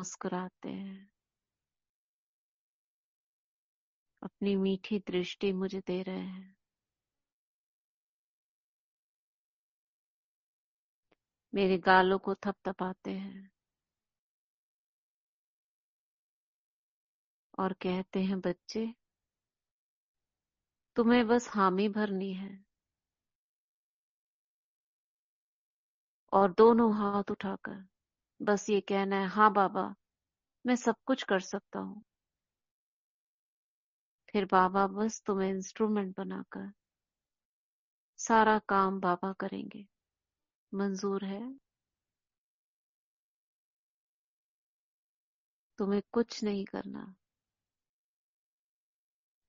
मुस्कुराते हैं। अपनी मीठी दृष्टि मुझे दे रहे हैं। मेरे गालों को थपथपाते हैं और कहते हैं, बच्चे, तुम्हें बस हामी भरनी है और दोनों हाथ उठाकर बस ये कहना है, हाँ बाबा, मैं सब कुछ कर सकता हूँ। फिर बाबा बस तुम्हें इंस्ट्रूमेंट बनाकर सारा काम बाबा करेंगे। मंजूर है? तुम्हें कुछ नहीं करना,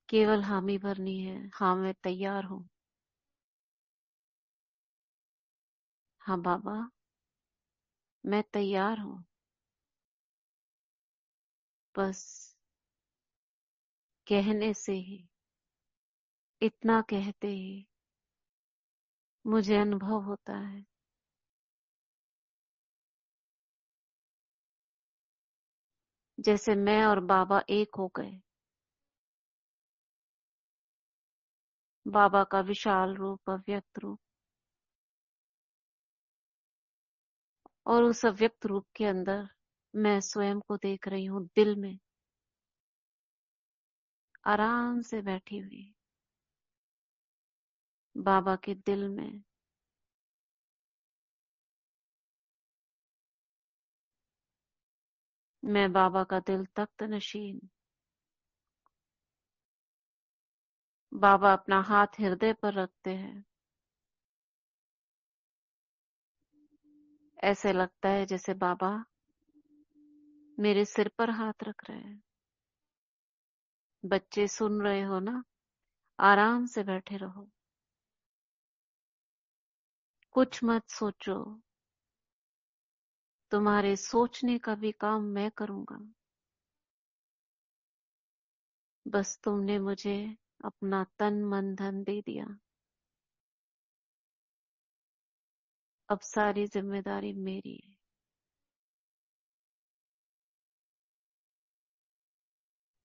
केवल हामी भरनी है। हाँ, मैं तैयार हूँ। हाँ बाबा, मैं तैयार हूँ। बस कहने से ही, इतना कहते ही मुझे अनुभव होता है जैसे मैं और बाबा एक हो गए। बाबा का विशाल रूप, अव्यक्त रूप, और उस अव्यक्त रूप के अंदर मैं स्वयं को देख रही हूँ, दिल में आराम से बैठी हुई बाबा के दिल में। मैं बाबा का दिल तख्त नशीन। बाबा अपना हाथ हृदय पर रखते हैं। ऐसे लगता है जैसे बाबा मेरे सिर पर हाथ रख रहे हैं। बच्चे, सुन रहे हो ना? आराम से बैठे रहो, कुछ मत सोचो। तुम्हारे सोचने का भी काम मैं करूंगा। बस तुमने मुझे अपना तन मन धन दे दिया। अब सारी जिम्मेदारी मेरी है।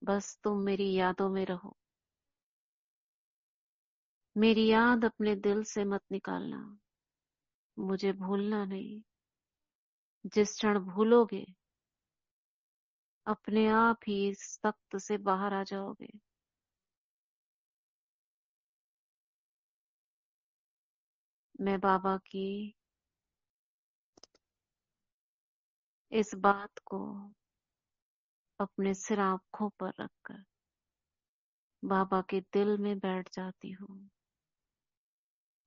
बस तुम मेरी यादों में रहो। मेरी याद अपने दिल से मत निकालना। मुझे भूलना नहीं। जिस क्षण भूलोगे, अपने आप ही इस तख्त से बाहर आ जाओगे। मैं बाबा की इस बात को अपने सिर आंखों पर रखकर बाबा के दिल में बैठ जाती हूँ,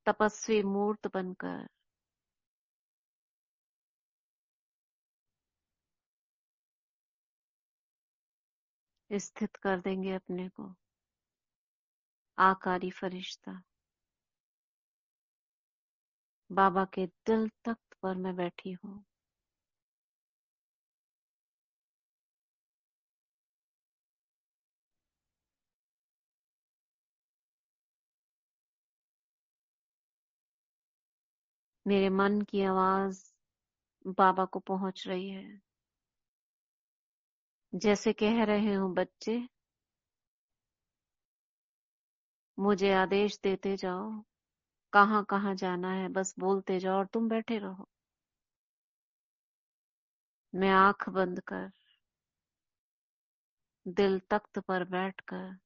तपस्वी मूर्त बनकर। स्थित कर देंगे अपने को आकारी फरिश्ता। बाबा के दिल तख्त पर मैं बैठी हूँ। मेरे मन की आवाज बाबा को पहुंच रही है। जैसे कह रहे हो, बच्चे, मुझे आदेश देते जाओ, कहाँ कहाँ जाना है बस बोलते जाओ और तुम बैठे रहो। मैं आंख बंद कर, दिल तख्त पर बैठकर,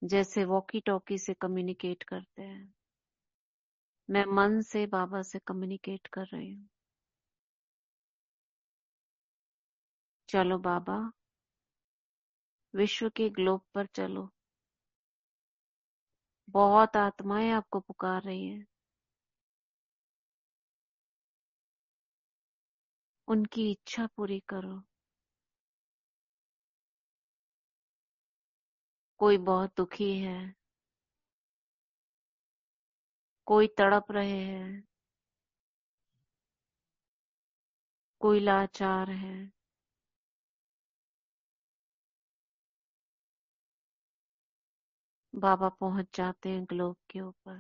जैसे वॉकी टॉकी से कम्युनिकेट करते हैं, मैं मन से बाबा से कम्युनिकेट कर रही हूँ। चलो बाबा, विश्व के ग्लोब पर चलो। बहुत आत्माएं आपको पुकार रही हैं। उनकी इच्छा पूरी करो। कोई बहुत दुखी है, कोई तड़प रहे हैं, कोई लाचार है। बाबा पहुंच जाते हैं ग्लोब के ऊपर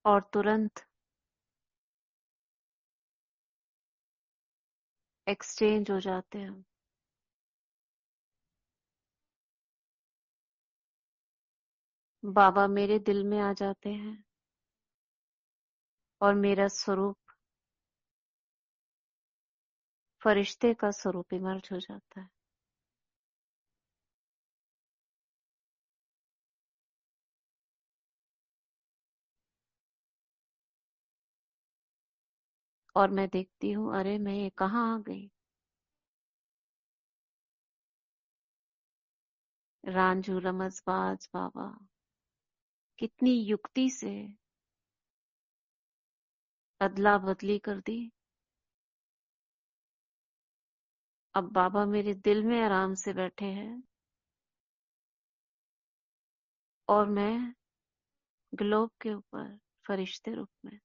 और तुरंत एक्सचेंज हो जाते हैं। बाबा मेरे दिल में आ जाते हैं और मेरा स्वरूप फरिश्ते का स्वरूप इमर्ज हो जाता है। और मैं देखती हूँ, अरे मैं ये कहाँ आ गई। रांझू रमजबाज बाबा कितनी युक्ति से अदला बदली कर दी। अब बाबा मेरे दिल में आराम से बैठे हैं और मैं ग्लोब के ऊपर फरिश्ते रूप में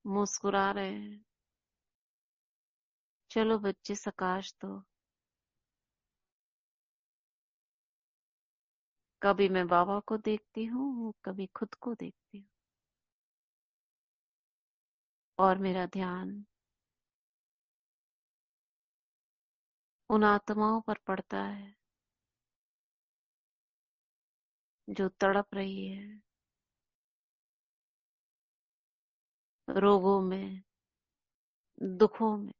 मुस्कुरा रहे हैं। चलो बच्चे सकाश दो। कभी मैं बाबा को देखती हूँ, कभी खुद को देखती हूँ और मेरा ध्यान उन आत्माओं पर पड़ता है जो तड़प रही है रोगों में, दुखों में,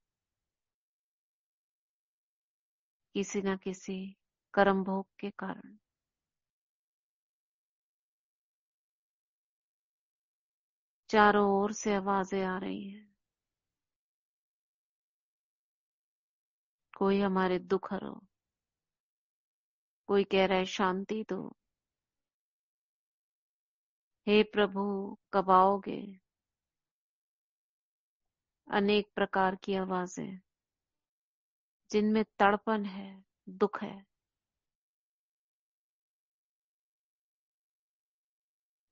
किसी न किसी कर्म भोग के कारण। चारों ओर से आवाजें आ रही हैं। कोई हमारे दुख हरो, कोई कह रहा है शांति दो। हे प्रभु कब आओगे। अनेक प्रकार की आवाजें जिनमें तड़पन है, दुख है।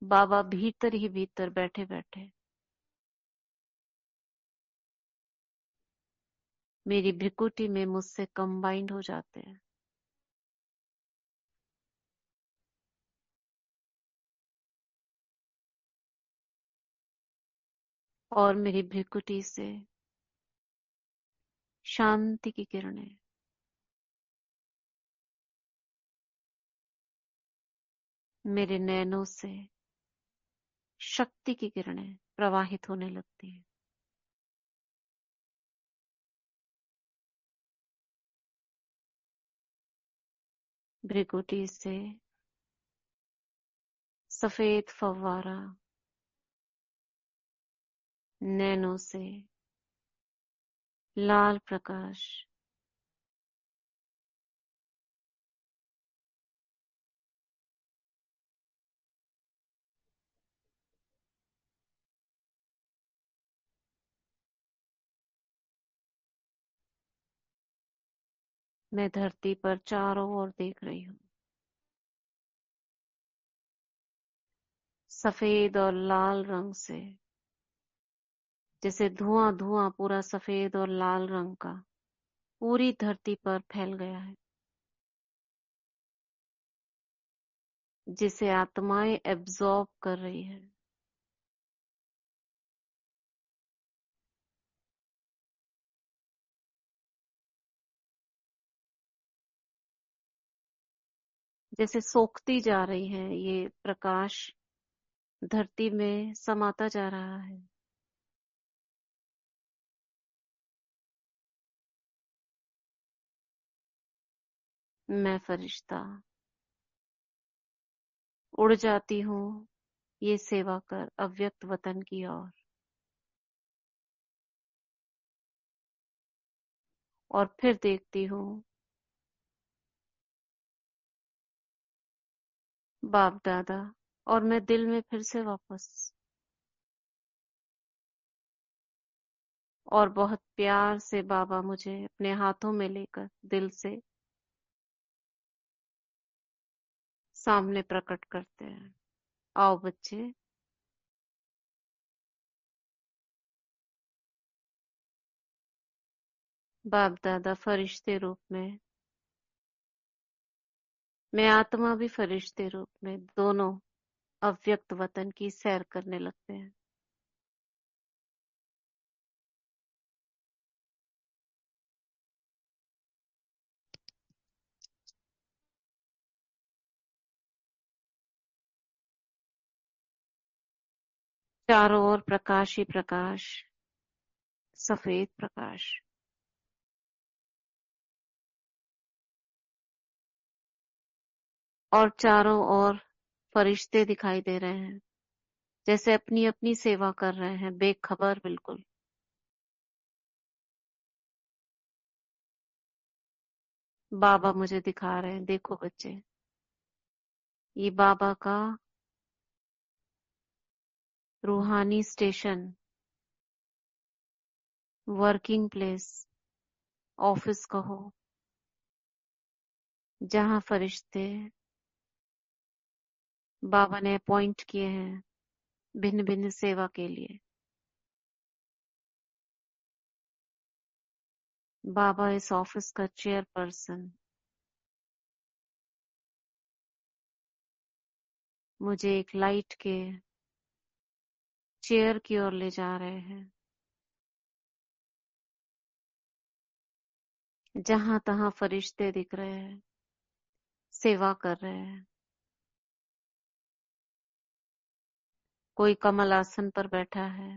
बाबा भीतर ही भीतर बैठे बैठे मेरी भ्रिकुटी में मुझसे कंबाइंड हो जाते हैं और मेरी भ्रिकुटी से शांति की किरणें मेरे नैनों से शक्ति की किरणें प्रवाहित होने लगती हैं। भ्रिकुटी से सफेद फव्वारा, नैनों से लाल प्रकाश, मैं धरती पर चारों ओर देख रही हूँ। सफेद और लाल रंग से, जैसे धुआं धुआं पूरा सफेद और लाल रंग का पूरी धरती पर फैल गया है, जिसे आत्माएं एब्जॉर्ब कर रही है। जैसे सोखती जा रही है, ये प्रकाश धरती में समाता जा रहा है। मैं फरिश्ता उड़ जाती हूँ ये सेवा कर अव्यक्त वतन की ओर, और फिर देखती हूँ बाप दादा, और मैं दिल में फिर से वापस, और बहुत प्यार से बाबा मुझे अपने हाथों में लेकर दिल से सामने प्रकट करते हैं। आओ बच्चे, बाप दादा फरिश्ते रूप में, मैं आत्मा भी फरिश्ते रूप में, दोनों अव्यक्त वतन की सैर करने लगते हैं। चारों ओर प्रकाश ही प्रकाश, सफेद प्रकाश। और चारों ओर फरिश्ते दिखाई दे रहे हैं, जैसे अपनी अपनी सेवा कर रहे हैं, बेखबर बिल्कुल। बाबा मुझे दिखा रहे हैं, देखो बच्चे, ये बाबा का रूहानी स्टेशन, वर्किंग प्लेस, ऑफिस कहो, जहां फरिश्ते बाबा ने अपॉइंट किए हैं भिन्न भिन्न सेवा के लिए। बाबा इस ऑफिस का चेयरपर्सन मुझे एक लाइट के चेयर की ओर ले जा रहे हैं, जहां तहां फरिश्ते दिख रहे हैं, सेवा कर रहे हैं। कोई कमल आसन पर बैठा है,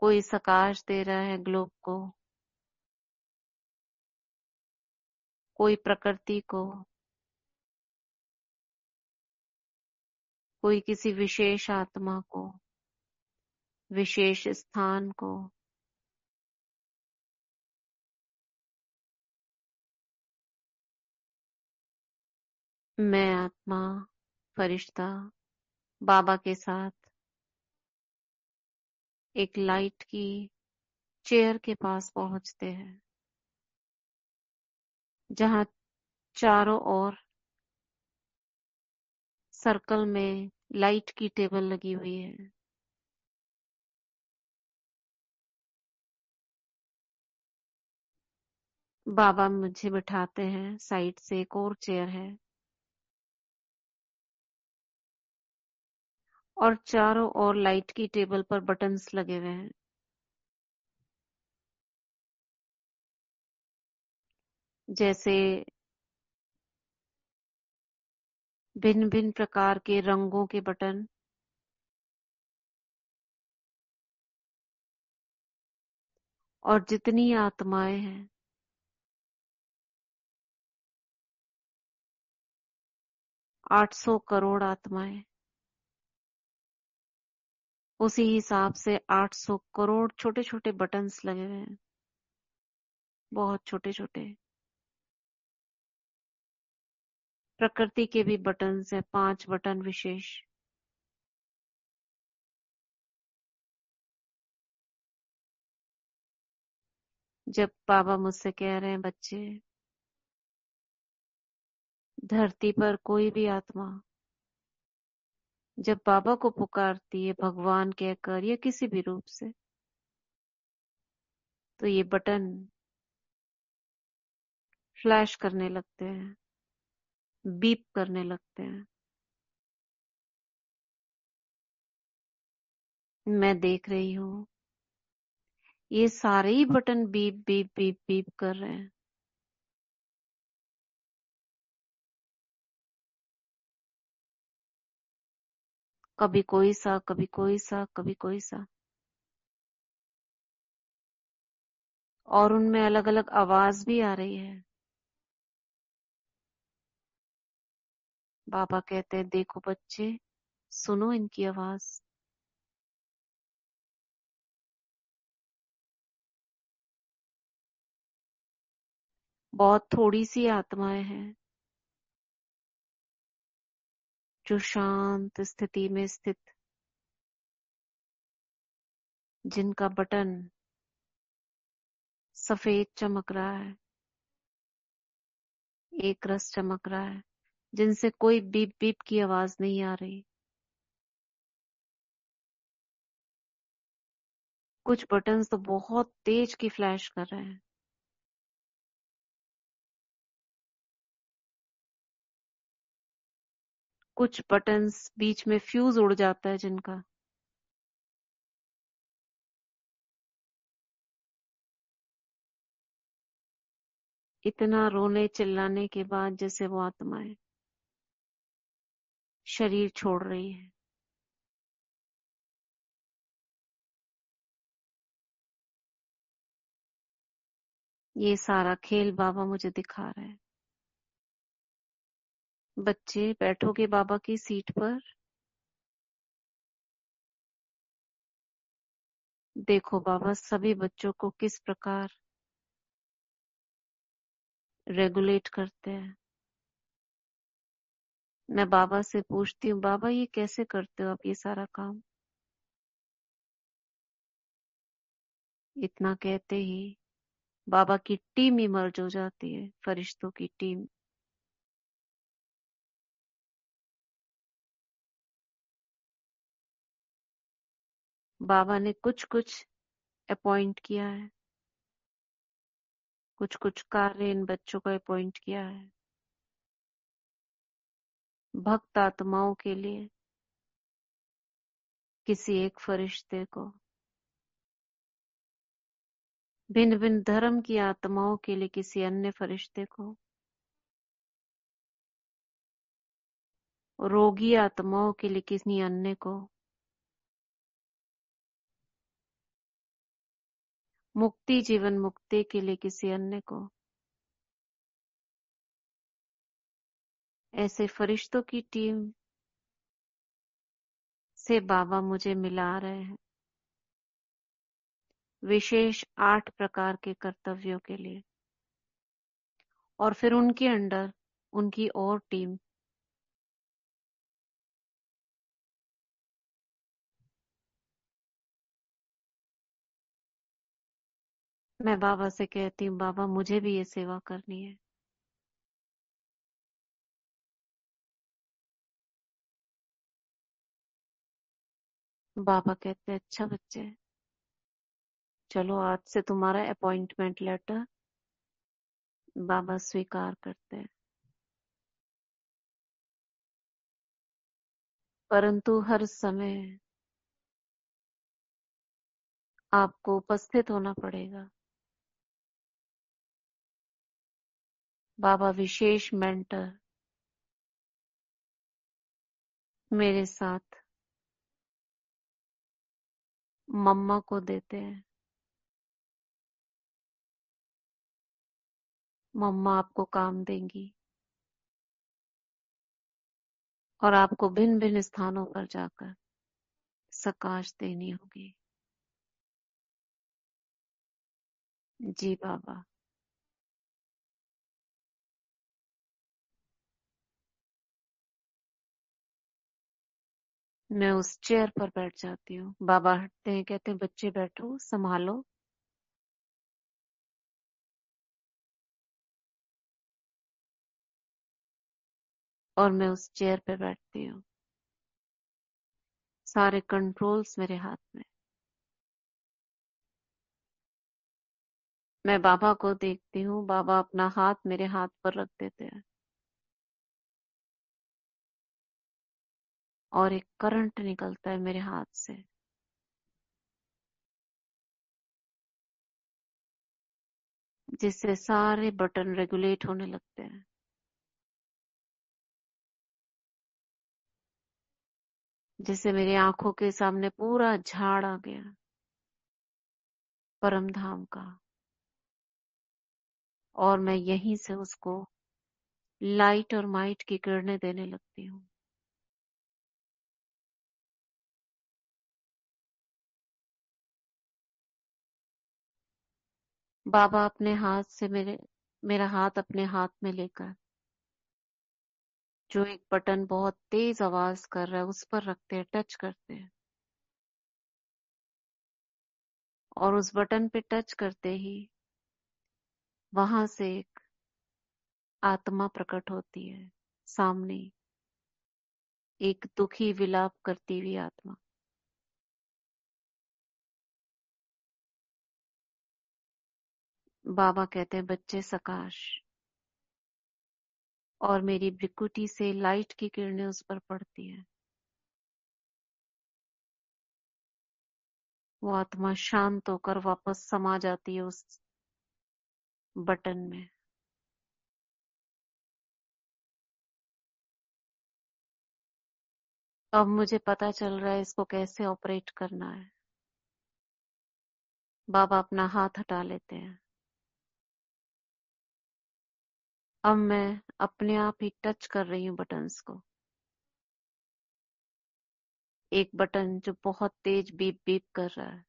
कोई सकाश दे रहा है ग्लोब को, कोई प्रकृति को, कोई किसी विशेष आत्मा को, विशेष स्थान को। मैं आत्मा, फरिश्ता बाबा के साथ एक लाइट की चेयर के पास पहुंचते हैं, जहां चारों ओर सर्कल में लाइट की टेबल लगी हुई है। बाबा मुझे बिठाते हैं, साइड से एक और चेयर है, और चारों ओर लाइट की टेबल पर बटन्स लगे हुए हैं, जैसे भिन्न भिन्न प्रकार के रंगों के बटन। और जितनी आत्माएं हैं, 800 करोड़ आत्माएं, उसी हिसाब से 800 करोड़ छोटे छोटे बटन्स लगे हुए हैं, बहुत छोटे छोटे। प्रकृति के भी बटन्स हैं, 5 बटन विशेष। जब बाबा मुझसे कह रहे हैं, बच्चे, धरती पर कोई भी आत्मा जब बाबा को पुकारती है भगवान कहकर या किसी भी रूप से, तो ये बटन फ्लैश करने लगते हैं, बीप करने लगते हैं। मैं देख रही हूँ, ये सारे ही button beep beep beep beep कर रहे हैं। कभी कोई सा, कभी कोई सा, कभी कोई सा। और उनमें अलग अलग आवाज भी आ रही है। बाबा कहते हैं, देखो बच्चे, सुनो इनकी आवाज। बहुत थोड़ी सी आत्माएं हैं जो शांत स्थिति में स्थित, जिनका बटन सफेद चमक रहा है, एक रस चमक रहा है, जिनसे कोई बीप बीप की आवाज नहीं आ रही। कुछ बटन्स तो बहुत तेज की फ्लैश कर रहे हैं। कुछ बटन्स बीच में फ्यूज उड़ जाता है जिनका। इतना रोने चिल्लाने के बाद जैसे वो आत्माएं शरीर छोड़ रही है। ये सारा खेल बाबा मुझे दिखा रहे हैं। बच्चे बैठोगे बाबा की सीट पर, देखो बाबा सभी बच्चों को किस प्रकार रेगुलेट करते हैं। मैं बाबा से पूछती हूँ, बाबा ये कैसे करते हो आप ये सारा काम? इतना कहते ही बाबा की टीम इमर्ज हो जाती है, फरिश्तों की टीम। बाबा ने कुछ कुछ अपॉइंट किया है, कुछ कुछ कार्य इन बच्चों को अपॉइंट किया है भक्त आत्माओं के लिए, किसी एक फरिश्ते को, भिन्न भिन्न धर्म की आत्माओं के लिए किसी अन्य फरिश्ते को, रोगी आत्माओं के लिए किसी अन्य को, मुक्ति जीवन मुक्ति के लिए किसी अन्य को। ऐसे फरिश्तों की टीम से बाबा मुझे मिला रहे हैं, विशेष 8 प्रकार के कर्तव्यों के लिए। और फिर उनके अंडर उनकी और टीम। मैं बाबा से कहती हूँ, बाबा मुझे भी ये सेवा करनी है। बाबा कहते हैं, अच्छा बच्चे, चलो आज से तुम्हारा अपॉइंटमेंट लेटर। बाबा स्वीकार करते हैं, परंतु हर समय आपको उपस्थित होना पड़ेगा। बाबा विशेष मेंटर मेरे साथ मम्मा को देते हैं। मम्मा आपको काम देंगी और आपको भिन्न भिन्न स्थानों पर जाकर सकाश देनी होगी। जी बाबा। मैं उस चेयर पर बैठ जाती हूँ। बाबा हटते हैं, कहते हैं बच्चे बैठो, संभालो। और मैं उस चेयर पे बैठती हूँ, सारे कंट्रोल्स मेरे हाथ में। मैं बाबा को देखती हूँ, बाबा अपना हाथ मेरे हाथ पर रख देते हैं और एक करंट निकलता है मेरे हाथ से, जिससे सारे बटन रेगुलेट होने लगते हैं। जिससे मेरी आंखों के सामने पूरा झाड़ आ गया परम धाम का, और मैं यहीं से उसको लाइट और माइट की किरणें देने लगती हूँ। बाबा अपने हाथ से मेरा हाथ अपने हाथ में लेकर, जो एक बटन बहुत तेज आवाज कर रहा है उस पर रखते हैं, टच करते हैं। और उस बटन पे टच करते ही वहां से एक आत्मा प्रकट होती है सामने, एक दुखी विलाप करती हुई आत्मा। बाबा कहते हैं बच्चे सकाश, और मेरी भ्रिकुटी से लाइट की किरणें उस पर पड़ती है। वो आत्मा शांत होकर वापस समा जाती है उस बटन में। अब मुझे पता चल रहा है इसको कैसे ऑपरेट करना है। बाबा अपना हाथ हटा लेते हैं। अब मैं अपने आप ही टच कर रही हूँ बटन्स को। एक बटन जो बहुत तेज बीप बीप कर रहा है,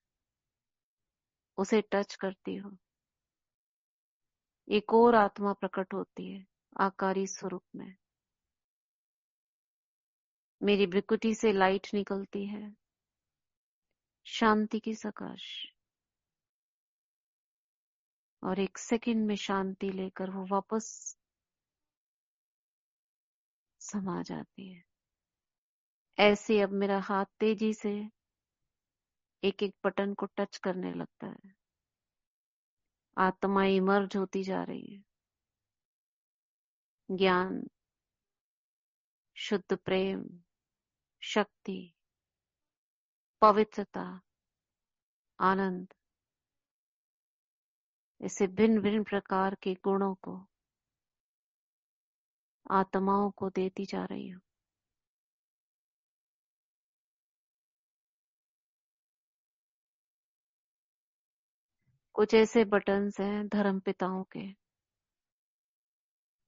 उसे टच करती हूँ। एक और आत्मा प्रकट होती है आकारी स्वरूप में। मेरी भ्रिकुटी से लाइट निकलती है, शांति की सकाश। और एक सेकंड में शांति लेकर वो वापस समा जाती है। ऐसे अब मेरा हाथ तेजी से एक एक बटन को टच करने लगता है। आत्माएं इमर्ज होती जा रही है। ज्ञान, शुद्ध प्रेम, शक्ति, पवित्रता, आनंद, ऐसे भिन्न भिन्न प्रकार के गुणों को आत्माओं को देती जा रही हूँ। कुछ ऐसे बटन्स हैं धर्म पिताओं के,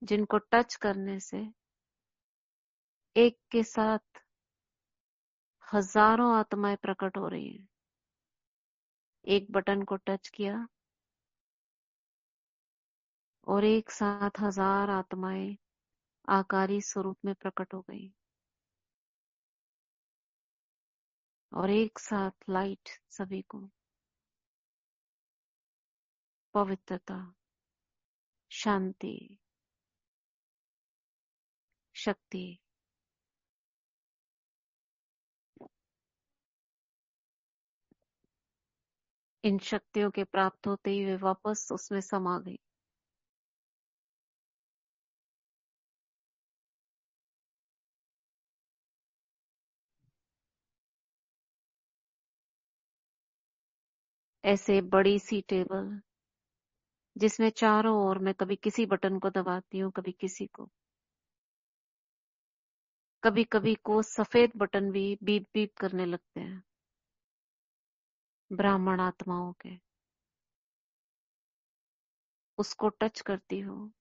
जिनको टच करने से एक के साथ हजारों आत्माएं प्रकट हो रही हैं। एक बटन को टच किया और एक साथ हजार आत्माएं आकारी स्वरूप में प्रकट हो गई और एक साथ लाइट सभी को पवित्रता, शांति, शक्ति। इन शक्तियों के प्राप्त होते ही वे वापस उसमें समा गई। ऐसे बड़ी सी टेबल जिसमें चारों ओर मैं कभी किसी बटन को दबाती हूँ, कभी किसी को, कभी कभी को सफेद बटन भी बीप बीप करने लगते हैं ब्राह्मण आत्माओं के। उसको टच करती हूँ।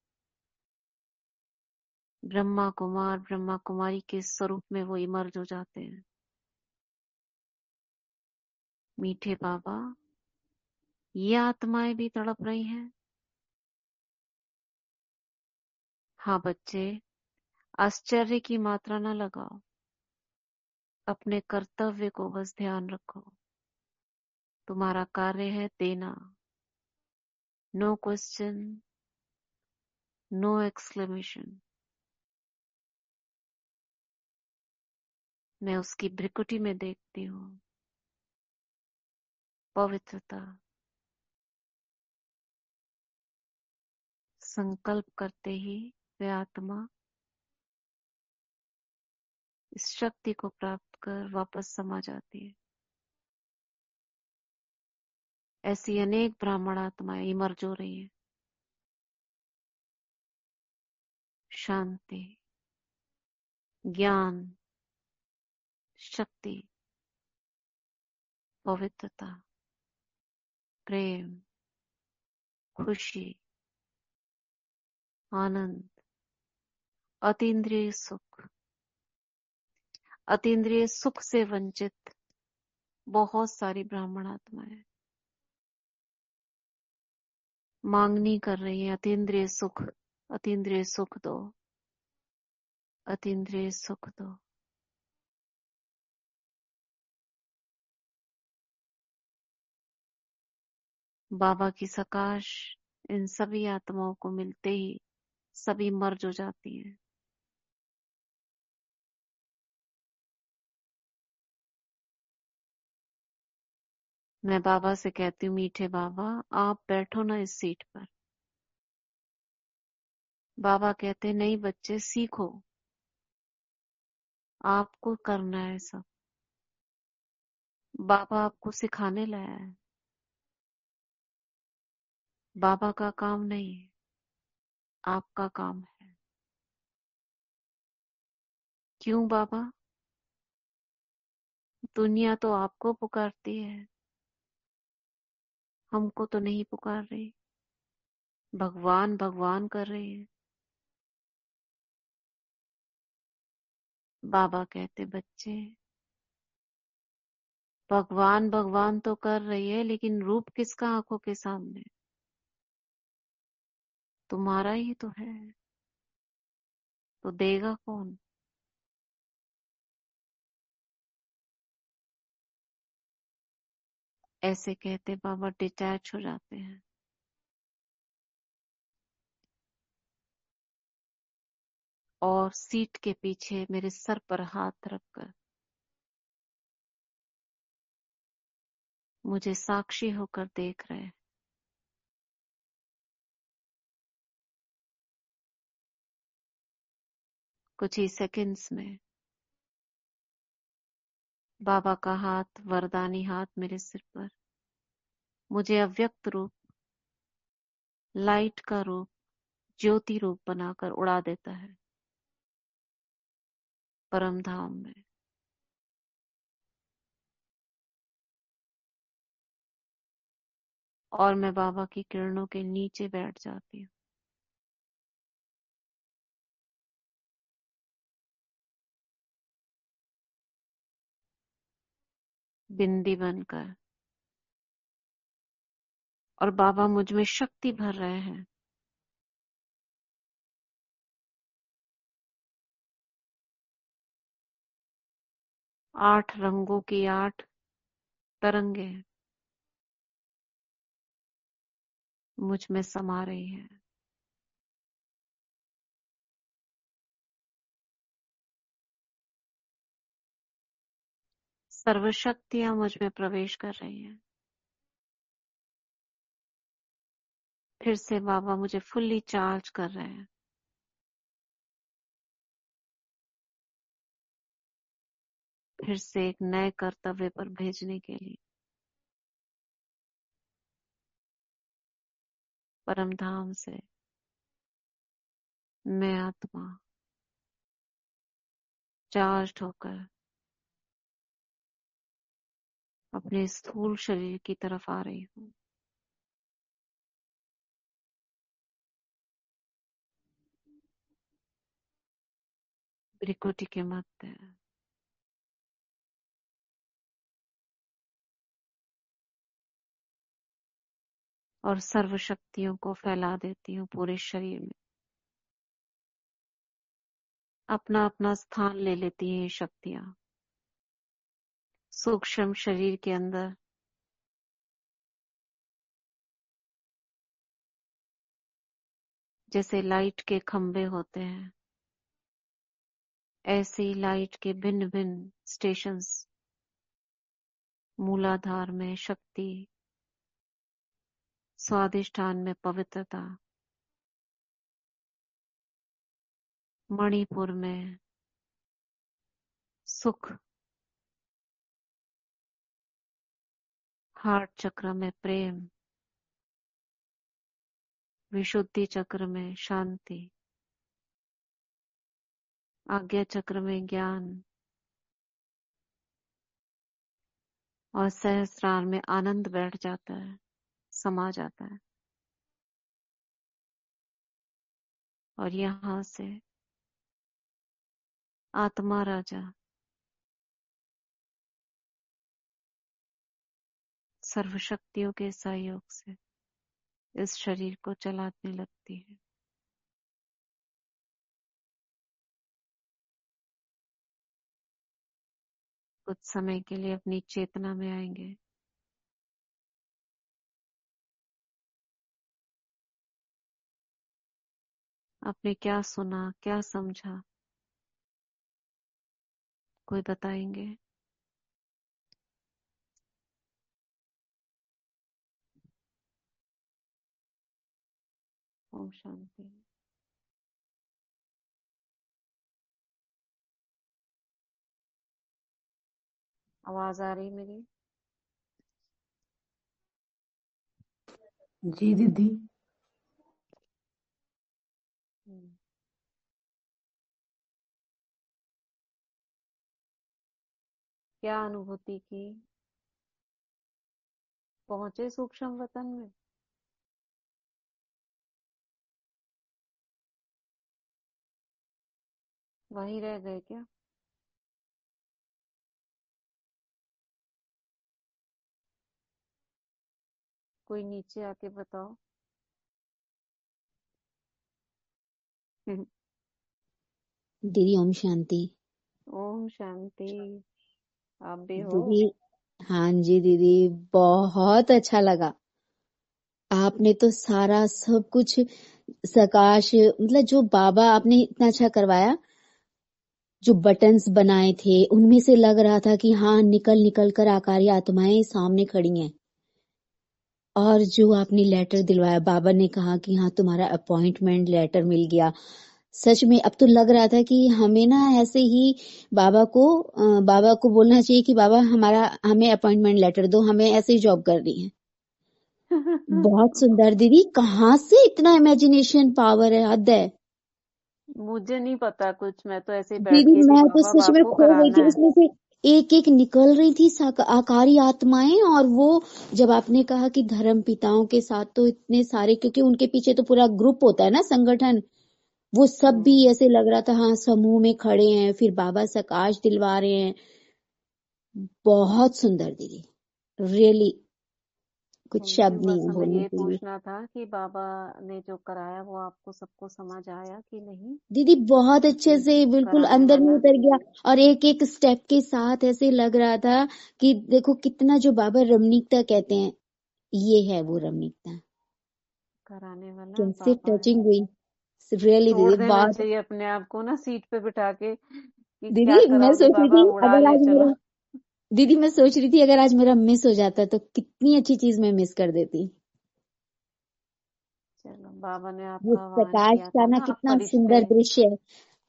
ब्रह्मा कुमार, ब्रह्मा कुमारी के स्वरूप में वो इमर्ज हो जाते हैं। मीठे बाबा, ये आत्माएं भी तड़प रही हैं। हाँ बच्चे, आश्चर्य की मात्रा न लगाओ, अपने कर्तव्य को बस ध्यान रखो। तुम्हारा कार्य है देना। No question, no exclamation. मैं उसकी भ्रिकुटी में देखती हूँ पवित्रता। संकल्प करते ही वे आत्मा इस शक्ति को प्राप्त कर वापस समा जाती है। ऐसी अनेक ब्राह्मण आत्माएं इमर्ज हो रही हैं। शांति, ज्ञान, शक्ति, पवित्रता, प्रेम, खुशी, आनंद, अतीन्द्रिय सुख। अतीन्द्रिय सुख से वंचित बहुत सारी ब्राह्मण आत्माएं मांगनी कर रही है, अतीन्द्रिय सुख, अतीन्द्रिय सुख दो, अतीन्द्रिय सुख दो। बाबा की सकाश इन सभी आत्माओं को मिलते ही सभी मर्ज हो जाती हैं। मैं बाबा से कहती हूँ, मीठे बाबा आप बैठो ना इस सीट पर। बाबा कहते, नहीं बच्चे सीखो, आपको करना है सब। बाबा आपको सिखाने लाया है। बाबा का काम नहीं है, आपका काम है। क्यों बाबा? दुनिया तो आपको पुकारती है, हमको तो नहीं पुकार रही। भगवान भगवान कर रही है। बाबा कहते बच्चे, भगवान भगवान तो कर रही है, लेकिन रूप किसका आंखों के सामने? तुम्हारा ही तो है, तो देगा कौन? ऐसे कहते बाबा डिटैच हो जाते हैं। और सीट के पीछे मेरे सर पर हाथ रखकर मुझे साक्षी होकर देख रहे हैं। कुछ ही सेकंड्स में बाबा का हाथ, वरदानी हाथ मेरे सिर पर मुझे अव्यक्त रूप, लाइट का रूप, ज्योति रूप बनाकर उड़ा देता है परम धाम में। और मैं बाबा की किरणों के नीचे बैठ जाती हूँ। बिंदी बनकर। और बाबा मुझ में शक्ति भर रहे हैं। 8 रंगों की 8 तरंगे मुझ में समा रही है। सर्वशक्तियां मुझ में प्रवेश कर रही हैं। फिर से बाबा मुझे फुल्ली चार्ज कर रहे हैं। फिर से एक नए कर्तव्य पर भेजने के लिए। परम धाम से मैं आत्मा चार्ज होकर अपने स्थूल शरीर की तरफ आ रही हूँ। भ्रिकुटी के मध्य और सर्व शक्तियों को फैला देती हूँ पूरे शरीर में। अपना अपना स्थान ले लेती हैं ये शक्तियां सूक्ष्म शरीर के अंदर। जैसे लाइट के खंभे होते हैं, ऐसे ही लाइट के भिन्न भिन्न स्टेशंस। मूलाधार में शक्ति, स्वादिष्ठान में पवित्रता, मणिपुर में सुख, हार्ट चक्र में प्रेम, विशुद्धि चक्र में शांति, आज्ञा चक्र में ज्ञान और सहस्त्रार में आनंद बैठ जाता है, समा जाता है। और यहाँ से आत्मा राजा सर्वशक्तियों के सहयोग से इस शरीर को चलाने लगती है। कुछ समय के लिए अपनी चेतना में आएंगे। आपने क्या सुना, क्या समझा, कोई बताएंगे? ओम शांति। आवाज आ रही मेरी? जी दीदी। क्या अनुभूति की? पहुंचे सूक्ष्म वतन में? वहीं रह गए क्या? कोई नीचे आके बताओ। दीदी ओम शांति। ओम शांति। आप भी हो? दीदी हाँ जी दीदी, बहुत अच्छा लगा। आपने तो सारा सब कुछ सकाश, मतलब जो बाबा आपने इतना अच्छा करवाया, जो बटन्स बनाए थे उनमें से लग रहा था कि हाँ निकल निकल कर आकारी आत्माएं सामने खड़ी हैं। और जो आपने लेटर दिलवाया, बाबा ने कहा कि हाँ तुम्हारा अपॉइंटमेंट लेटर मिल गया। सच में अब तो लग रहा था कि हमें ना ऐसे ही बाबा को बोलना चाहिए कि बाबा हमें अपॉइंटमेंट लेटर दो, हमें ऐसे ही जॉब करनी है। बहुत सुंदर दीदी, कहाँ से इतना इमेजिनेशन पावर है, हद है। मुझे नहीं पता कुछ, मैं तो ऐसे ही बैठ दीदी गई थी, मैं तो बाबा सच में आपको खो गई कराना थी, है। उसमें से एक एक निकल रही थी आकारी आत्माएं। और वो जब आपने कहा कि धर्म पिताओं के साथ, तो इतने सारे, क्योंकि उनके पीछे तो पूरा ग्रुप होता है ना, संगठन, वो सब भी हम्म। ऐसे लग रहा था हाँ समूह में खड़े हैं, फिर बाबा सकाश दिलवा रहे हैं। बहुत सुंदर दीदी, रियली कुछ थैंक यू। शब्द नहीं बस है हमें बोलने ये के लिए। पूछना था कि बाबा ने जो कराया वो आपको सबको समझ आया कि नहीं? दीदी बहुत अच्छे जो से, बिल्कुल कराने अंदर में वाला। उतर गया। और एक एक स्टेप के साथ ऐसे लग रहा था कि देखो कितना, जो बाबा रमणीकता कहते हैं, ये है वो रमणीकता, कराने वाला कैसे बाबा है। टचिंग हुई। रियली छोड़ दीदी देना बहुत। चाहिए अपने आप को ना सीट पे बिठा के कि दीदी क्या मैं कराओगे सोच रही बाबा, थी उड़ा अगर ले आज चलो। मेरा दीदी मैं सोच रही थी अगर आज मेरा मिस हो जाता तो कितनी अच्छी चीज मैं मिस कर देती। चलो, बाबा ने वो आपका आह्वान प्रकाश किया का था ना ना, आप कितना फरिश्ते। सुंदर दृश्य है,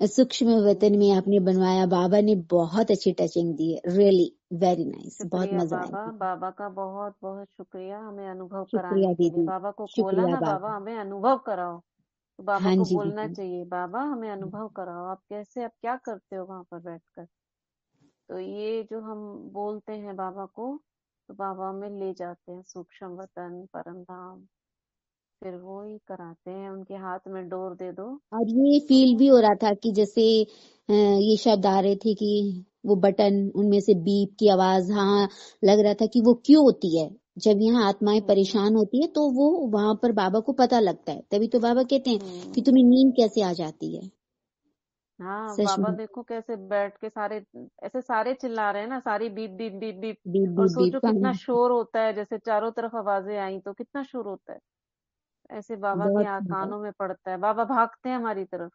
सूक्ष्म वतन में हम्म। आपने बनवाया। बाबा ने बहुत अच्छी टचिंग दी है, रियली वेरी नाइस, बहुत शुक्रिया मजा बाबा। आया। बाबा का बहुत बहुत शुक्रिया हमें अनुभव शुक्रिया कराने के लिए। दीदी, बाबा को बोला शुक्रिया ना, बाबा। बाबा हमें अनुभव कराओ। तो बाबा हाँ को जी बोलना दीदी। चाहिए, बाबा हमें अनुभव कराओ, आप कैसे, आप क्या करते हो वहां पर बैठकर। तो ये जो हम बोलते हैं बाबा को, तो बाबा हमें ले जाते हैं सूक्ष्म वतन, परम धाम। फिर वो ही कराते हैं, उनके हाथ में डोर दे दो और ये तो फील वो। भी हो रहा था कि जैसे ये शब्द आ रहे थे कि वो बटन, उनमें से बीप की आवाज, हाँ लग रहा था कि वो क्यों होती है। जब यहाँ आत्माएं हम्म। परेशान होती है तो वो वहां पर बाबा को पता लगता है, तभी तो बाबा कहते हैं कि हम्म। तुम्हें नींद कैसे आ जाती है। हाँ, सच बाबा में। देखो कैसे बैठ के सारे, ऐसे सारे चिल्ला रहे हैं ना, सारी beep beep beep beep. Beep और बीप सोचो बीप कितना हाँ, शोर होता है, जैसे चारों तरफ आवाजें आई तो कितना शोर होता है। ऐसे बाबा के बहुत सुंदर। कानों में पड़ता है, बाबा भागते हैं हमारी तरफ।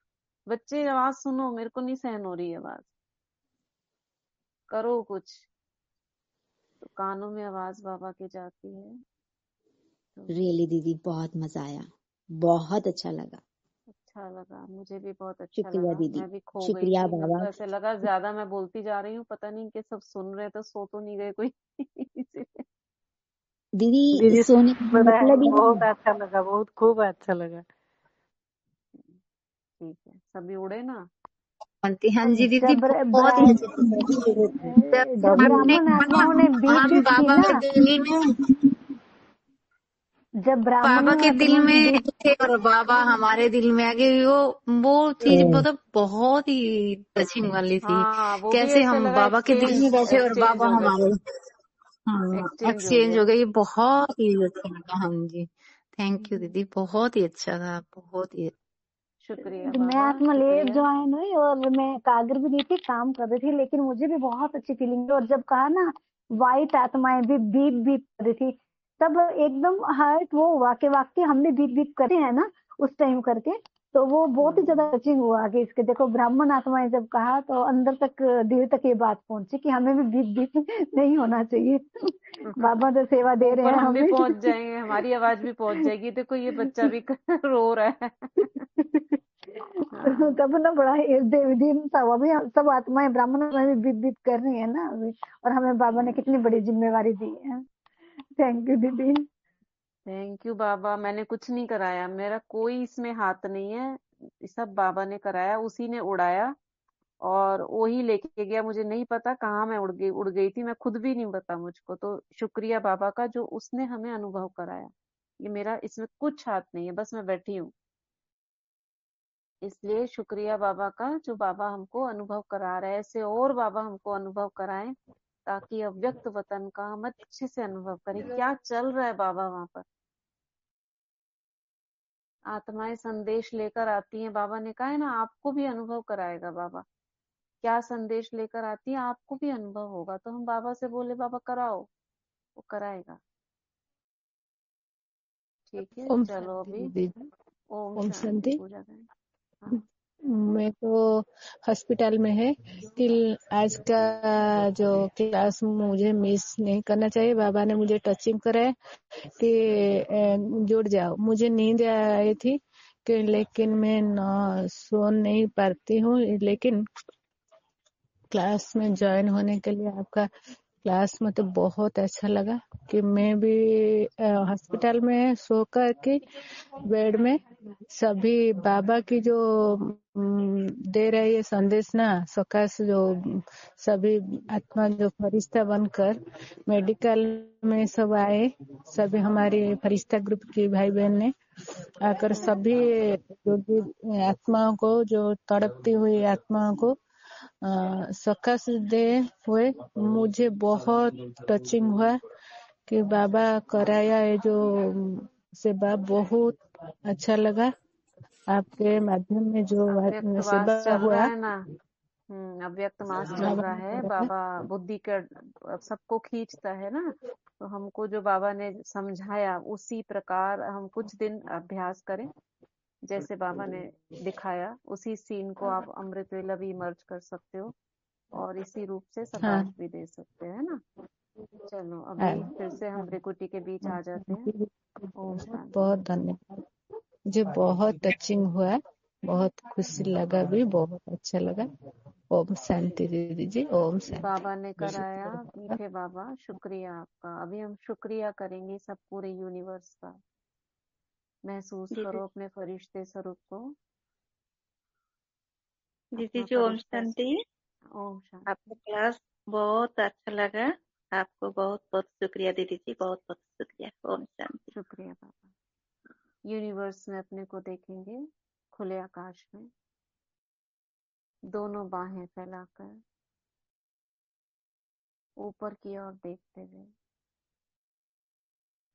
बच्चे आवाज सुनो, मेरे को नहीं सहन हो रही है आवाज, करो कुछ। तो कानों में आवाज बाबा के जाती है। तो रियली दीदी बहुत मजा आया, बहुत अच्छा लगा। अच्छा लगा, मुझे भी बहुत अच्छा शुक्रिया लगा, दीदी, मैं भी खो गई शुक्रिया थी। मेरे बाबा। को ऐसे लगा ज्यादा मैं बोलती जा रही हूँ, पता नहीं कि सब सुन रहे तो सो तो नहीं गए कोई। इसीलिए। दीदी दीदी सोने का पता है मतलब ही बहुत नहीं। अच्छा लगा, बहुत खूब अच्छा लगा। ठीक है, सभी उड़े ना? बनती हाँ जी दीदी, जब बहुत ही अच्छी जब हमने ब्राह्मण आत्माओं ने बीप हम बीप की बाबा ना, के दिल में, जब बाबा ब्राह्मणी के दिल आत्मा ने में बीप थे और बाबा हमारे दिल में आ गए। वो चीज मतलब बहुत ही टचिंग वाली थी। हाँ, वो भी कैसे ऐसे हम लगा बाबा के दिल में एक्सचेंज बैठे और एक्सचेंज बाबा हो गए। हमारे, एक्सचेंज हो एक्सचेंज गया। हो गई। बहुत ही अच्छा लगा। हाँ जी, थैंक यू हम्म। दीदी, बहुत ही अच्छा था, बहुत ही। शुक्रिया मैं बाबा, आत्मा लेट शुक्रिया। ज्वाइन हुई और मैं कागर भी नहीं थी, काम कर रही थी, लेकिन मुझे भी बहुत अच्छी फीलिंग हुई। और जब कहा ना वाइट आत्माएं भी बीप बीप कर रही थी, तब एकदम हार्ट वो हुआ कि वाकई हमने बीप बीप करे हैं ना उस टाइम करके। तो वो बहुत ही ज्यादा हम्म। टचिंग हुआ आगे इसके। देखो ब्राह्मण आत्माएं जब कहा तो अंदर तक, दिल तक ये बात पहुंची कि हमें भी बीप बीप नहीं होना चाहिए। बाबा तो सेवा दे रहे ऊपर हैं हम भी हमें। पहुंच जाएंगे, हमारी आवाज भी पहुंच जाएगी, देखो ये बच्चा भी रो रहा है। हाँ। तब ना बड़ा दिन था वो भी, सब आत्माएं ब्राह्मण आत्माएं भी बीप बीप कर रही है ना अभी। और हमें बाबा ने कितनी बड़ी जिम्मेवारी दी है। थैंक यू दीदी। थैंक यू बाबा, मैंने कुछ नहीं कराया, मेरा कोई इसमें हाथ नहीं है, ये सब बाबा ने कराया, उसी ने उड़ाया। और वो ही लेके गया। मुझे नहीं पता कहाँ मैं उड़ गई थी, मैं खुद भी नहीं पता मुझको। तो शुक्रिया बाबा का जो उसने हमें अनुभव कराया। ये मेरा इसमें कुछ हाथ नहीं है, बस मैं बैठी हूँ। इसलिए शुक्रिया बाबा का जो बाबा हमको अनुभव करा रहे हैं। ऐसे और बाबा हमको अनुभव कराएं ताकि अव्यक्त वतन का हम अच्छे से अनुभव करें। क्या चल रहा है बाबा वहां पर। आत्माएं संदेश लेकर आती हैं, बाबा ने कहा है ना आपको भी अनुभव कराएगा बाबा। क्या संदेश लेकर आती है आपको भी अनुभव होगा। तो हम बाबा से बोले बाबा कराओ, वो कराएगा। ठीक है, ओम चलो शांति अभी दीदी। ओम ओम शांति शांति। पूजा करें। हाँ मैं तो हॉस्पिटल में है। तिल आज का जो क्लास मुझे मिस नहीं करना चाहिए। बाबा ने मुझे टचिंग कराया कि जुड़ जाओ। मुझे नींद आई थी कि लेकिन मैं न सो नहीं पाती हूँ। लेकिन क्लास में ज्वाइन होने के लिए आपका क्लास में तो बहुत अच्छा लगा कि मैं भी हॉस्पिटल में सो कर के बेड में सभी बाबा की जो दे रहे ये संदेश ना सकाश जो सभी आत्मा जो फरिश्ता बनकर मेडिकल में सब आए। सभी हमारे फरिश्ता ग्रुप की भाई बहन ने आकर सभी जो आत्माओं को जो तड़पती हुई आत्माओं को सकाश दे हुए मुझे बहुत टचिंग हुआ कि बाबा कराया है जो सेवा बहुत अच्छा लगा। आपके माध्यम में जो अव्यक्त सेवा मास चल रहा हुआ है ना। अव्यक्त मास चल रहा है। बाबा बुद्धि का सबको खींचता है ना। तो हमको जो बाबा ने समझाया उसी प्रकार हम कुछ दिन अभ्यास करें। जैसे बाबा ने दिखाया उसी सीन को आप अमृत वेला भी मर्ज कर सकते हो और इसी रूप से हाँ, सकाश भी दे सकते हैं ना। चलो हाँ, अभी फिर से हम त्रिकुटी के बीच आ जाते हैं। ओम बहुत शांति। बहुत धन्यवाद। मुझे बहुत टचिंग हुआ, बहुत खुशी लगा भी, बहुत अच्छा लगा। ओम शांति दीदी जी। ओम बाबा ने कराया, शांति। मीठे बाबा शुक्रिया आपका। अभी हम शुक्रिया करेंगे सब पूरे यूनिवर्स का। महसूस दीदी करो अपने फरिश्ते स्वरूप को। दीदी अपना जी ओम फरिश्ता। शांति। ओम शांति। आपका क्लास बहुत अच्छा लगा। आपको बहुत बहुत शुक्रिया दीदी जी, बहुत बहुत शुक्रिया। ओम शांति। शुक्रिया बाबा। यूनिवर्स में अपने को देखेंगे खुले आकाश में, दोनों बाहें फैलाकर ऊपर की ओर देखते हुए,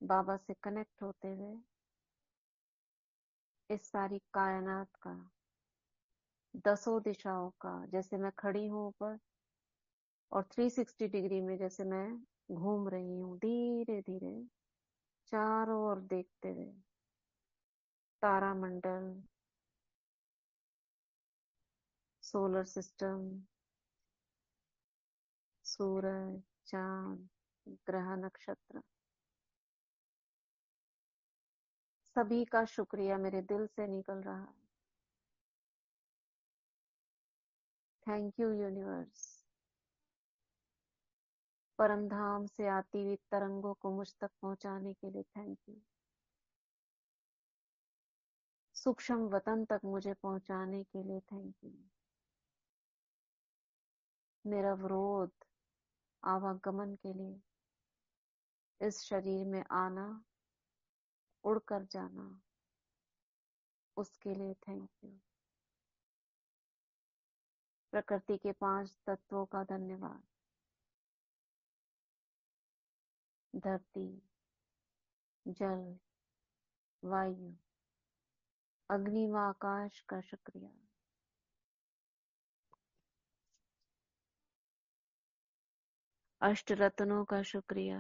बाबा से कनेक्ट होते हुए इस सारी कायनात का, दसों दिशाओं का, जैसे मैं खड़ी हूं ऊपर और 360 डिग्री में जैसे मैं घूम रही हूँ धीरे धीरे चारों ओर देखते हुए, तारामंडल, सोलर सिस्टम, सूरज, चांद, ग्रह, नक्षत्र, सभी का शुक्रिया मेरे दिल से निकल रहा है। Thank you universe. परम धाम से आती हुई तरंगों को मुझ तक पहुंचाने के लिए थैंक यू। सूक्ष्म वतन तक मुझे पहुंचाने के लिए थैंक यू। मेरा विरोध आवागमन के लिए, इस शरीर में आना, उड़कर जाना, उसके लिए थैंक यू। प्रकृति के 5 तत्वों का धन्यवाद। धरती, जल, वायु, अग्नि व आकाश का शुक्रिया। अष्ट रत्नों का शुक्रिया।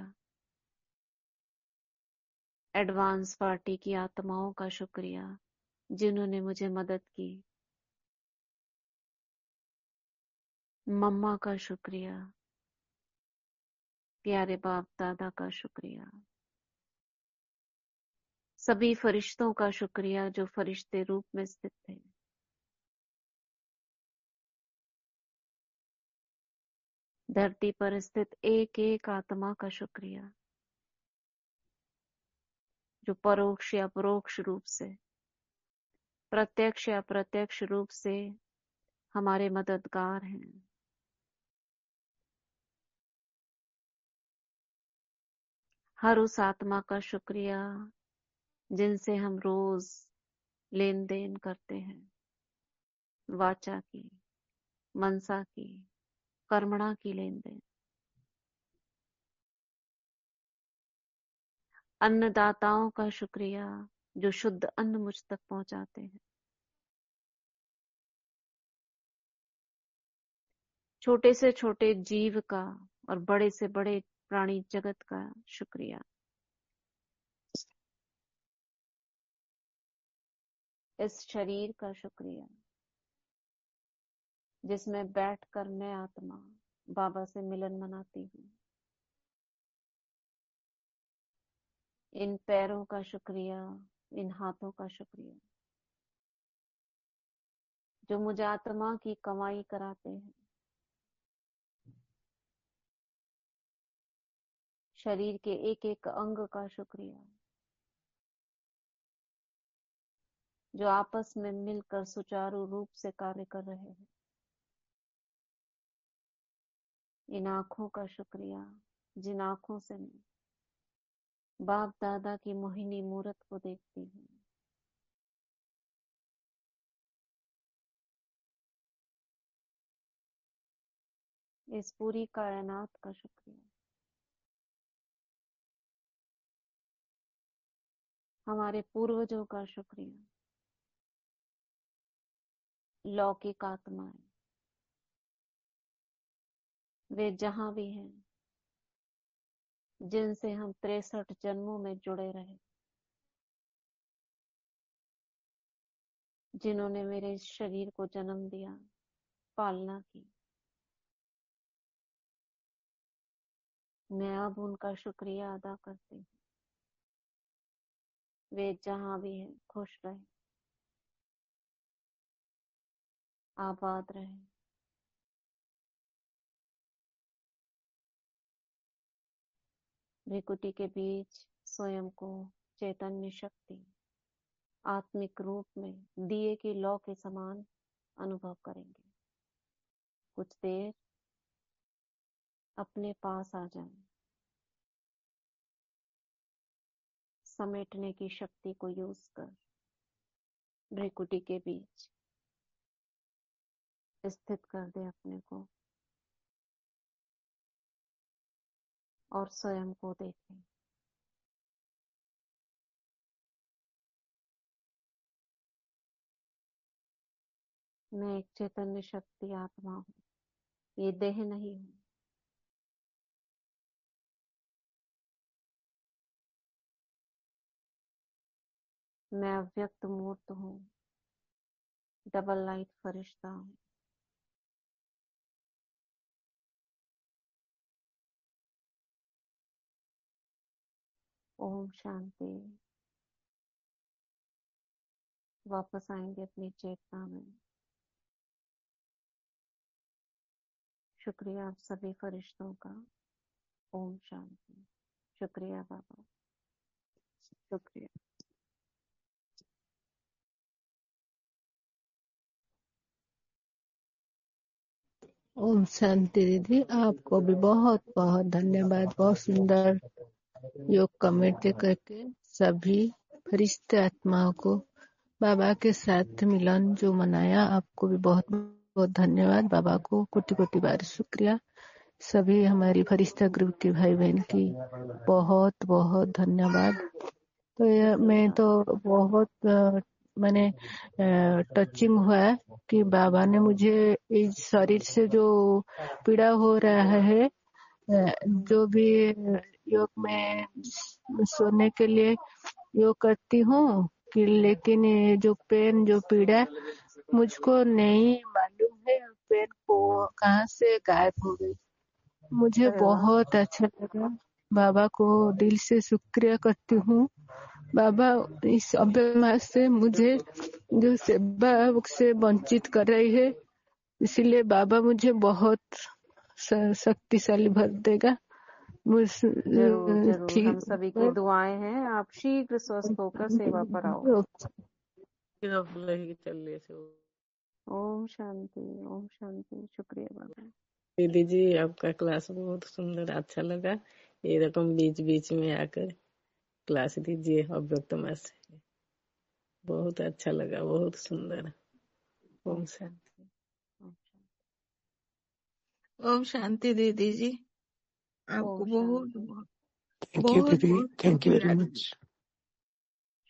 एडवांस पार्टी की आत्माओं का शुक्रिया जिन्होंने मुझे मदद की। मम्मा का शुक्रिया। प्यारे बाप दादा का शुक्रिया। सभी फरिश्तों का शुक्रिया जो फरिश्ते रूप में स्थित थे। धरती पर स्थित एक एक आत्मा का शुक्रिया जो परोक्ष या परोक्ष रूप से, प्रत्यक्ष या प्रत्यक्ष रूप से हमारे मददगार हैं। हर उस आत्मा का शुक्रिया जिनसे हम रोज लेन देन करते हैं, वाचा की, मनसा की, कर्मणा की लेन देन। अन्नदाताओं का शुक्रिया जो शुद्ध अन्न मुझ तक पहुंचाते हैं। छोटे से छोटे जीव का और बड़े से बड़े प्राणी जगत का शुक्रिया। इस शरीर का शुक्रिया जिसमें बैठकर मैं आत्मा बाबा से मिलन मनाती हूँ। इन पैरों का शुक्रिया, इन हाथों का शुक्रिया जो मुझ आत्मा की कमाई कराते हैं। शरीर के एक एक अंग का शुक्रिया जो आपस में मिलकर सुचारू रूप से कार्य कर रहे हैं। इन आंखों का शुक्रिया जिन आंखों से मैं बाप दादा की मोहिनी मूरत को देखती हूँ। इस पूरी कायनात का शुक्रिया, हमारे पूर्वजों का शुक्रिया, लौकिक आत्माएं वे जहां भी हैं जिनसे हम 63 जन्मों में जुड़े रहे, जिन्होंने मेरे इस शरीर को जन्म दिया, पालना की। मैं अब उनका शुक्रिया अदा करती हूँ। वे जहां भी हैं खुश रहे, आबाद रहे। भृकुटी के बीच स्वयं को चैतन्य शक्ति आत्मिक रूप में दिए की लौ के समान अनुभव करेंगे। कुछ देर अपने पास आ जाएं, समेटने की शक्ति को यूज कर भृकुटी के बीच स्थित कर दे अपने को और स्वयं को देखें। मैं एक चैतन्य शक्ति आत्मा हूँ, ये देह नहीं हूँ। मैं अव्यक्त मूर्त हूँ, डबल लाइट फरिश्ता हूँ। ओम शांति। वापस आएंगे अपनी चेतना में। शुक्रिया आप सभी फरिश्तों का। ओम शांति। शुक्रिया बाबा, शुक्रिया। ओम शांति दीदी, आपको भी बहुत बहुत धन्यवाद। बहुत सुंदर योग कमेटी करके सभी फरिश्ते आत्माओं को बाबा के साथ मिलन जो मनाया, आपको भी बहुत बहुत धन्यवाद। बाबा को कोटि कोटि बार शुक्रिया। सभी हमारी फरिश्ता ग्रुप की भाई बहन की बहुत बहुत धन्यवाद। तो मैं तो बहुत मैंने टचिंग हुआ है कि बाबा ने मुझे इस शरीर से जो पीड़ा हो रहा है, जो भी योग में सोने के लिए योग करती हूँ कि लेकिन ये जो पेन जो पीड़ा मुझको नहीं मालूम है पेन को कहाँ से गायब हो गई। मुझे बहुत अच्छा लगा। बाबा को दिल से शुक्रिया करती हूँ। बाबा इस अभिमान से मुझे जो सेवा से वंचित कर रही है, इसीलिए बाबा मुझे बहुत शक्तिशाली भर देगा। जरूर जरूर, हम सभी की दुआएं हैं। आप शीघ्र स्वस्थ होकर सेवा पर आओ। चल ओम शांति, ओम शांति। शुक्रिया बाबा। दीदी जी आपका क्लास बहुत सुंदर अच्छा लगा। ये रकम बीच बीच में आकर क्लास दीजिए अव्यक्त मास से, बहुत अच्छा लगा, बहुत सुंदर। ओम ओम शांति। शांति, ओम शांति, ओम शांति दीदी जी, आपको ओम बहुत शांति। बहुत Thank you, बहुत Devi. बहुत Thank you very शुक्रिया much.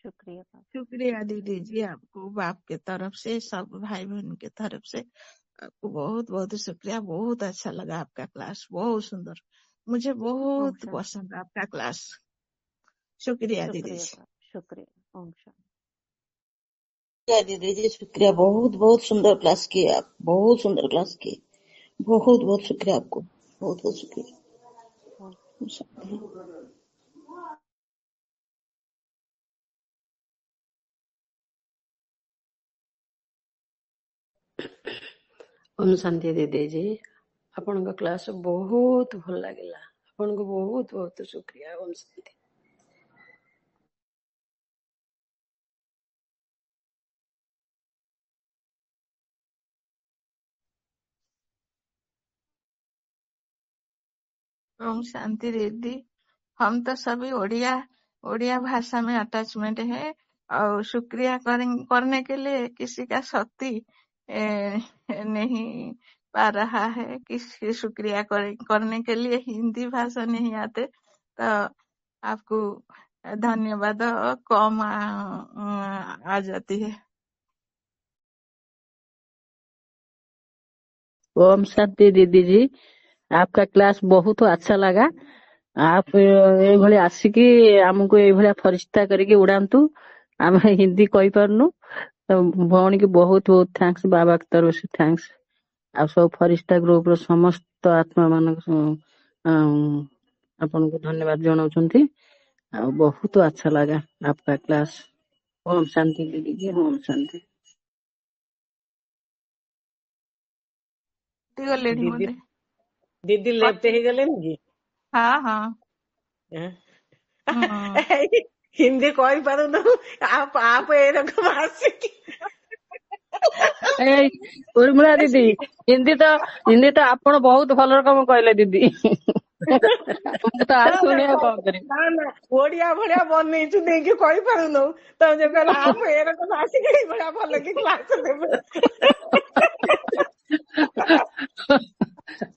शुक्रिया बाबा। शुक्रिया दीदी जी, आपको बाप के तरफ से, सब भाई बहन के तरफ से आपको बहुत बहुत शुक्रिया। बहुत अच्छा लगा आपका क्लास, बहुत सुंदर, मुझे ओम बहुत शांति, पसंद आपका क्लास। शुक्रिया दीदी शुक्रिया जी। बाबा, शुक्रिया। ओम शांति। दीदी जी शुक्रिया, बहुत बहुत सुंदर क्लास किए आप, बहुत सुंदर क्लास किए, बहुत बहुत शुक्रिया आपको, बहुत बहुत शुक्रिया। ओम शांति दीदी जी, आपन क्लास बहुत भल लगिला, आपन को बहुत बहुत शुक्रिया। ओम शांति। ओम शांति दीदी, हम तो सभी ओडिया भाषा में अटैचमेंट है और शुक्रिया करने के लिए किसी का शक्ति नहीं पा रहा है। किसी शुक्रिया करने के लिए हिंदी भाषा नहीं आते, तो आपको धन्यवाद कम आ जाती है। ओम शांति दीदी जी, आपका क्लास बहुत अच्छा लगा। आप ये भले आसिकी हमको ये भले फरिश्ता करके उड़ांतु, आम हिंदी कही पारनु। तो भौणी की बहुत बहुत थैंक्स, बाबा की तरफ से थैंक्स। आप सब फरिश्ता ग्रुप रो समस्त आत्मा मान आपन को धन्यवाद जनाउछंती। बहुत अच्छा लगा आपका क्लास। ओम शांति दीदी जी, ओम शांति। गलेनी दीदी बोले दीदी लेफ्ट ही गले कि? हाँ हाँ हिंदी कही पारुन, आप ए रकम आसिकी उर्मिला दीदी, हिंदी तो आपण बहुत भल रकम कहले दीदी। ମୁଁ ତ ଆଉ ଶୁଣି ଆଉ କଣ କରିବି। ନା ନା ଓଡିଆ ଭଳିଆ ବନେଇଛୁ ନେଇକି କହିପାରୁନୁ, ତମେ ଯୋଉ କହିଲା आप ए रकम आसिकी ଏଇ ଭଳିଆ ଭଲ କି କ୍ଲାସ ଦେବେ।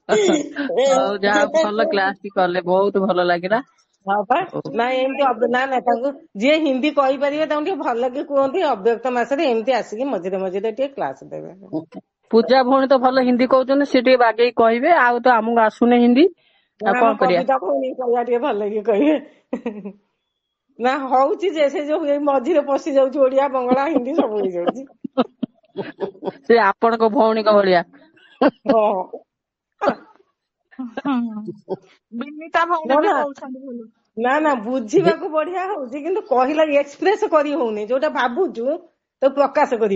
ହଉ ଯାହା ଭଲ କ୍ଲାସ ଟି କଲେ, ବହୁତ ଭଲ ଲାଗିଲା। ହଁ ପା, ନା ଏମିତି ନା ତାଙ୍କୁ ଯିଏ ହିନ୍ଦୀ କହିପାରିବେ ତାଙ୍କୁ ଟିକେ ଭଲ କି କୁହନ୍ତି, ଅବ୍ୟକ୍ତ ମାସରେ ଏମିତି ଆସିକି ମଝିରେ ମଝିରେ ଟିକେ କ୍ଲାସ ଦେବେ। ପୂଜା ଭଉଣୀ ତ ଭଲ ହିନ୍ଦୀ କହୁଛନ୍ତି, ସେ ଟିକେ ବାଗେଇ କହିବେ, ଆଉ ତ ଆମକୁ ଆସୁନି ହିନ୍ଦୀ, ଆଉ ଆମ କଣ କରିବା। କବିତା ଭଉଣୀ କହିବା ଟିକେ ଭଲ କି କହିବେ। ନା ହଉଛି ଯେ, ସେ ଯୋଉ ଏଇ ମଝିରେ ପଶି ଯାଉଛି ଓଡିଆ ବଙ୍ଗଳା ହିନ୍ଦୀ ସବୁ ହେଇଯାଉଛି। ସେ ଆପଣଙ୍କ ଭଉଣୀଙ୍କ ଭଳିଆ। ବିନିତା ଭଉଣୀ ବି କହୁଛନ୍ତି ଭଲ। ନା ବୁଝିବାକୁ ବଢିଆ ହଉଛି, କିନ୍ତୁ କହିଲା ଏକ୍ସପ୍ରେସ କରି ହଉନି, ଯୋଉଟା ଭାବୁଛୁ ତ ପ୍ରକାଶ କରି